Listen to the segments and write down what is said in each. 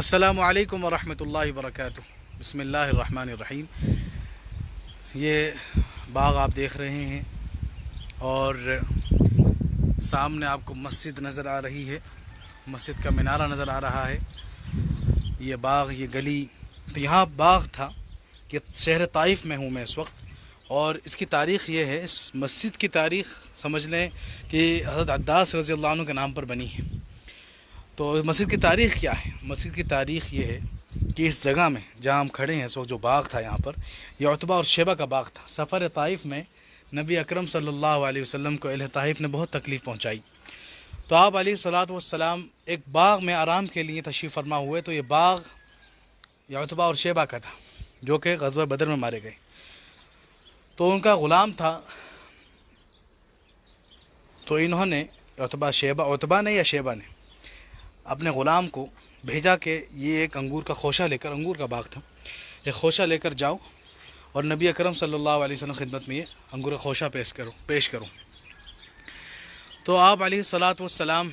السلام علیکم ورحمۃ اللہ وبرکاتہ۔ بسم اللہ الرحمن الرحیم۔ یہ باغ آپ دیکھ رہے ہیں اور سامنے آپ کو مسجد نظر آ رہی ہے، مسجد کا مینارہ نظر آ رہا ہے۔ یہ باغ، یہ گلی، تو یہاں باغ تھا۔ یہ شہر طائف میں ہوں میں اس وقت، اور اس کی تاریخ یہ ہے، اس مسجد کی تاریخ سمجھ لیں کہ حضرت عداس رضی اللہ عنہ کے نام پر بنی ہے۔ تو مسجد کی تاریخ کیا ہے؟ مسجد کی تاریخ یہ ہے کہ اس جگہ میں جہاں ہم کھڑے ہیں اس وقت، جو باغ تھا یہاں پر، یہ عتبہ اور شیبہ کا باغ تھا۔ سفر طائف میں نبی اکرم صلی اللہ علیہ وسلم کو اہل طائف نے بہت تکلیف پہنچائی، تو آپ علیہ الصلوۃ والسلام ایک باغ میں آرام کے لیے تشریف فرما ہوئے۔ تو یہ باغ یہ عتبہ اور شیبہ کا تھا، جو کہ غزوہ بدر میں مارے گئے۔ تو ان کا غلام تھا، تو انہوں نے عتبہ نے یا شیبہ نے اپنے غلام کو بھیجا کہ یہ ایک انگور کا خوشہ لے کر، انگور کا باغ تھا، ایک خوشہ لے کر جاؤ اور نبی اکرم صلی اللہ علیہ وسلم خدمت میں یہ انگور کا خوشہ پیش کرو۔ تو آپ علیہ الصلوۃ والسلام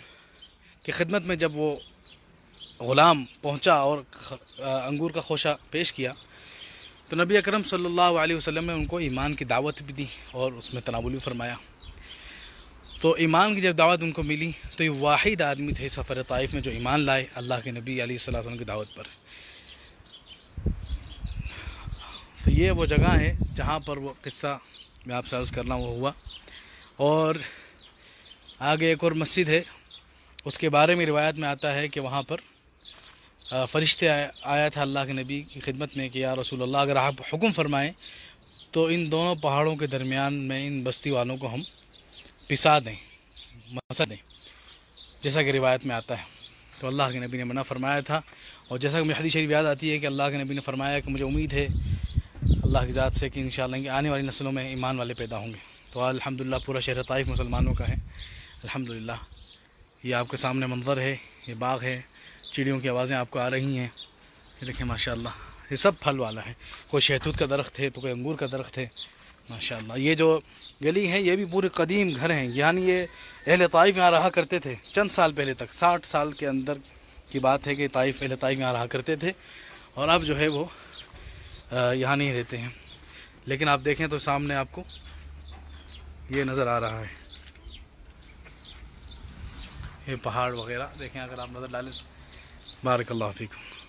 کی خدمت میں جب وہ غلام پہنچا اور انگور کا خوشہ پیش کیا، تو نبی اکرم صلی اللہ علیہ وسلم نے ان کو ایمان کی دعوت بھی دی اور اس میں تناول بھی فرمایا۔ تو ایمان کی جب دعوت ان کو ملی، تو یہ واحد آدمی تھے سفر طائف میں جو ایمان لائے اللہ کے نبی علیہ الصلوۃ والسلام کی دعوت پر۔ تو یہ وہ جگہ ہے جہاں پر وہ قصہ میں آپ سے عرض کرنا وہ ہوا۔ اور آگے ایک اور مسجد ہے، اس کے بارے میں روایت میں آتا ہے کہ وہاں پر فرشتے آیا تھا اللہ کے نبی کی خدمت میں کہ یا رسول اللہ، اگر آپ حکم فرمائیں تو ان دونوں پہاڑوں کے درمیان میں ان بستی والوں کو ہم پسا دیں، مسا دیں، جیسا کہ روایت میں آتا ہے۔ تو اللہ کے نبی نے منع فرمایا تھا، اور جیسا کہ حدیث شریف یاد آتی ہے کہ اللہ کے نبی نے فرمایا کہ مجھے امید ہے اللہ کی ذات سے کہ انشاءاللہ آنے والی نسلوں میں ایمان والے پیدا ہوں گے۔ تو الحمدللہ پورا شہر طائف مسلمانوں کا ہے الحمدللہ۔ یہ آپ کے سامنے منظر ہے، یہ باغ ہے، چڑیوں کی آوازیں آپ کو آ رہی ہیں، یہ دیکھیں ماشاءاللہ، یہ سب پھل والا ہے، کوئی شہتوت کا درخت ہے تو کوئی انگور کا درخت ہے ماشاءاللہ۔ یہ جو گلی ہے یہ بھی پورے قدیم گھر ہیں، یعنی یہ اہل طائف یہاں رہا کرتے تھے چند سال پہلے تک، 60 سال کے اندر کی بات ہے کہ اہل طائف یہاں رہا کرتے تھے، اور اب جو ہے وہ یہاں نہیں رہتے ہیں۔ لیکن آپ دیکھیں تو سامنے آپ کو یہ نظر آ رہا ہے، یہ پہاڑ وغیرہ دیکھیں اگر آپ نظر ڈالیں۔ بارک اللہ فیکم۔